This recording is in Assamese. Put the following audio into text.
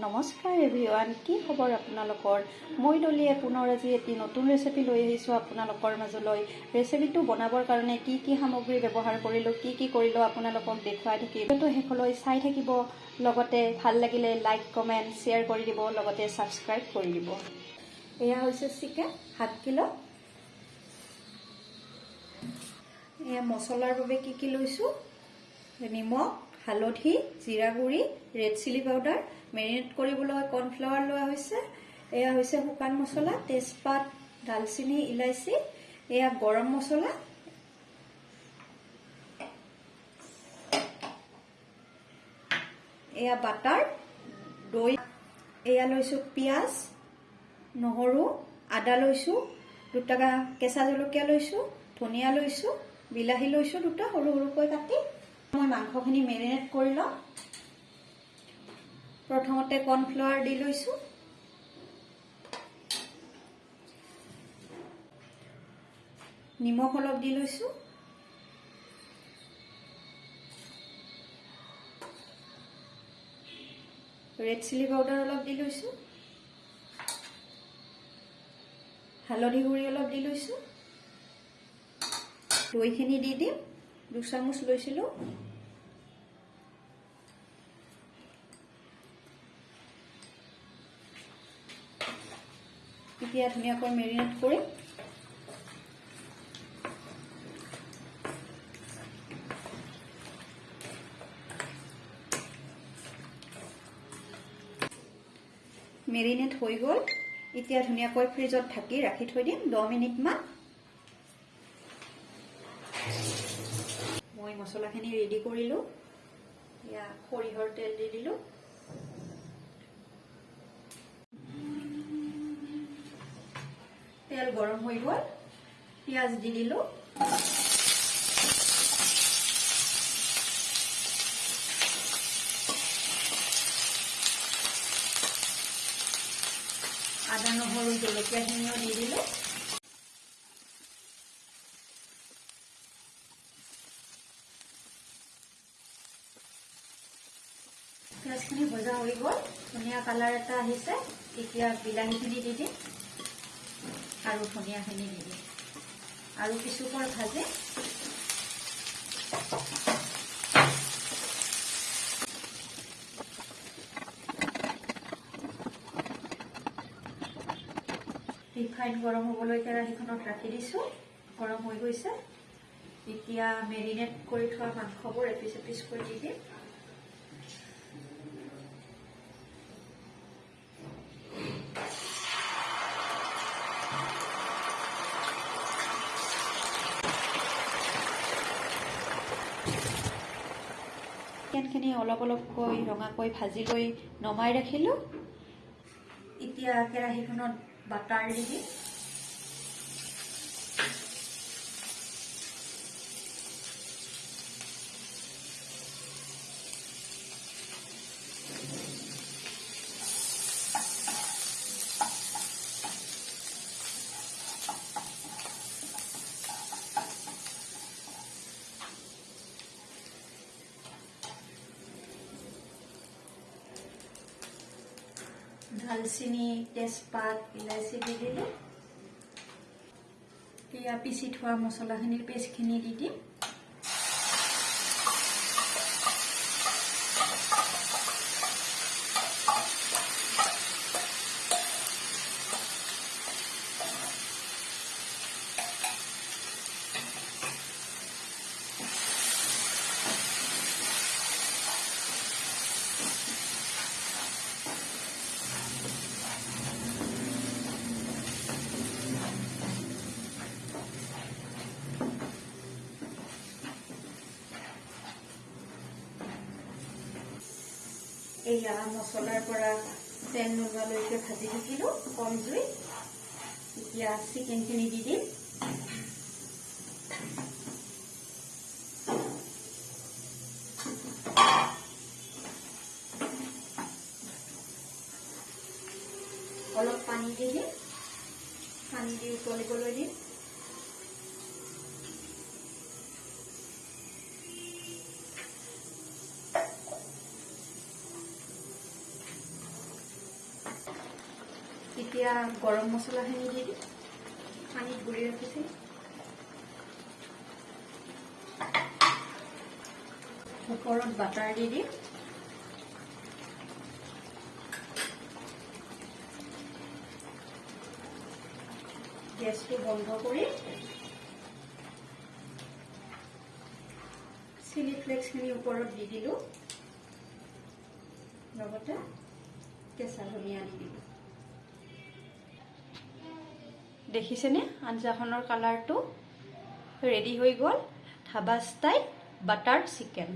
নমস্কাৰ এভৰিৱান, কি খবৰ আপোনালোকৰ? মই ডলিয়ে পুনৰ আজি এটি নতুন ৰেচিপি লৈ আহিছোঁ আপোনালোকৰ মাজলৈ। ৰেচিপিটো বনাবৰ কাৰণে কি কি সামগ্ৰী ব্যৱহাৰ কৰিলোঁ, কি কৰিলোঁ আপোনালোকক দেখুৱাই থাকিম। ভিডিঅ'টো শেষলৈ চাই থাকিব, লগতে ভাল লাগিলে লাইক কমেণ্ট শ্বেয়াৰ কৰি দিব, লগতে ছাবস্ক্ৰাইব কৰি দিব। এয়া হৈছে চিকেন 7 কিলো। এয়া মছলাৰ বাবে কি লৈছোঁ: নিমখ, হালধি, জিৰা গুড়ি, ৰেড চিলি পাউডাৰ, মেৰিনেট কৰিবলৈ কৰ্ণফ্লাৱাৰ লোৱা হৈছে। এয়া হৈছে শুকান মছলা, তেজপাত, ডালচিনি, ইলাইচি। এয়া গৰম মছলা। এয়া বাটাৰ, দৈ। এয়া লৈছোঁ পিঁয়াজ, নহৰু, আদা লৈছোঁ, 2টা কেঁচা জলকীয়া লৈছোঁ, ধনিয়া লৈছোঁ, বিলাহী লৈছোঁ 2টা সৰু সৰুকৈ কাটি। মই মাংসখিনি মেৰিনেট কৰি লওঁ। প্ৰথমতে কৰ্ণফ্লাৱাৰ দি লৈছোঁ, নিমখ অলপ দি লৈছোঁ, ৰেড চিলি পাউডাৰ অলপ দি লৈছোঁ, হালধি গুড়ি অলপ দি লৈছোঁ, দৈখিনি দি দিম, 2 চামুচ লৈছিলোঁ। এতিয়া ধুনীয়াকৈ মেৰিনেট কৰিম। মেৰিনেট হৈ গ'ল। এতিয়া ধুনীয়াকৈ ফ্ৰিজত ঢাকি ৰাখি থৈ দিম 10 মিনিটমান। মই মছলাখিনি ৰেডি কৰিলোঁ। এয়া সৰিয়হৰ তেল দি দিলোঁ। তেল গৰম হৈ গ'ল, পিঁয়াজ দি দিলোঁ। আদা, নহৰু, জলকীয়াখিনিও দি দিলোঁ। পিঁয়াজখিনি ভজা হৈ গ'ল, ধুনীয়া কালাৰ এটা আহিছে। এতিয়া বিলাহীখিনি দি দিম আৰু ধনিয়াখিনি দি দিম আৰু কিছুপৰ ভাজি। ৰিফাইন গৰম হ'বলৈ কেৰাহীখনত ৰাখি দিছোঁ। গৰম হৈ গৈছে। এতিয়া মেৰিনেট কৰি থোৱা মাংসবোৰ এপিচ এপিচকৈ দি দিম। চিকেনখিনি অলপ অলপকৈ ৰঙাকৈ ভাজি লৈ নমাই ৰাখিলোঁ। এতিয়া কেৰাহীখনত বাটাৰ দি দিম। ডালচিনি, তেজপাত, ইলাইচি দি দিলোঁ। এয়া পিচি থোৱা মছলাখিনিৰ পেষ্টখিনি দি দিম। এয়া মছলাৰ পৰা তেল নোলোৱালৈকে ভাজি থাকিলোঁ কম জুই। এতিয়া চিকেনখিনি দি দিম। অলপ পানী দি দিম, পানী দি উতলিবলৈ দিম। এতিয়া গৰম মছলাখিনি দি দিম, পানীত গুলি ৰাখিছোঁ। ওপৰত বাটাৰ দি দিম। গেছটো বন্ধ কৰি চিলি ফ্লেক্সখিনি ওপৰত দি দিলোঁ, লগতে কেঁচা ধনিয়া দি দিলোঁ। দেখিছেনে আঞ্জাখনৰ কালাৰটো ৰেডি হৈ গ'ল। Dhaba style butter chicken.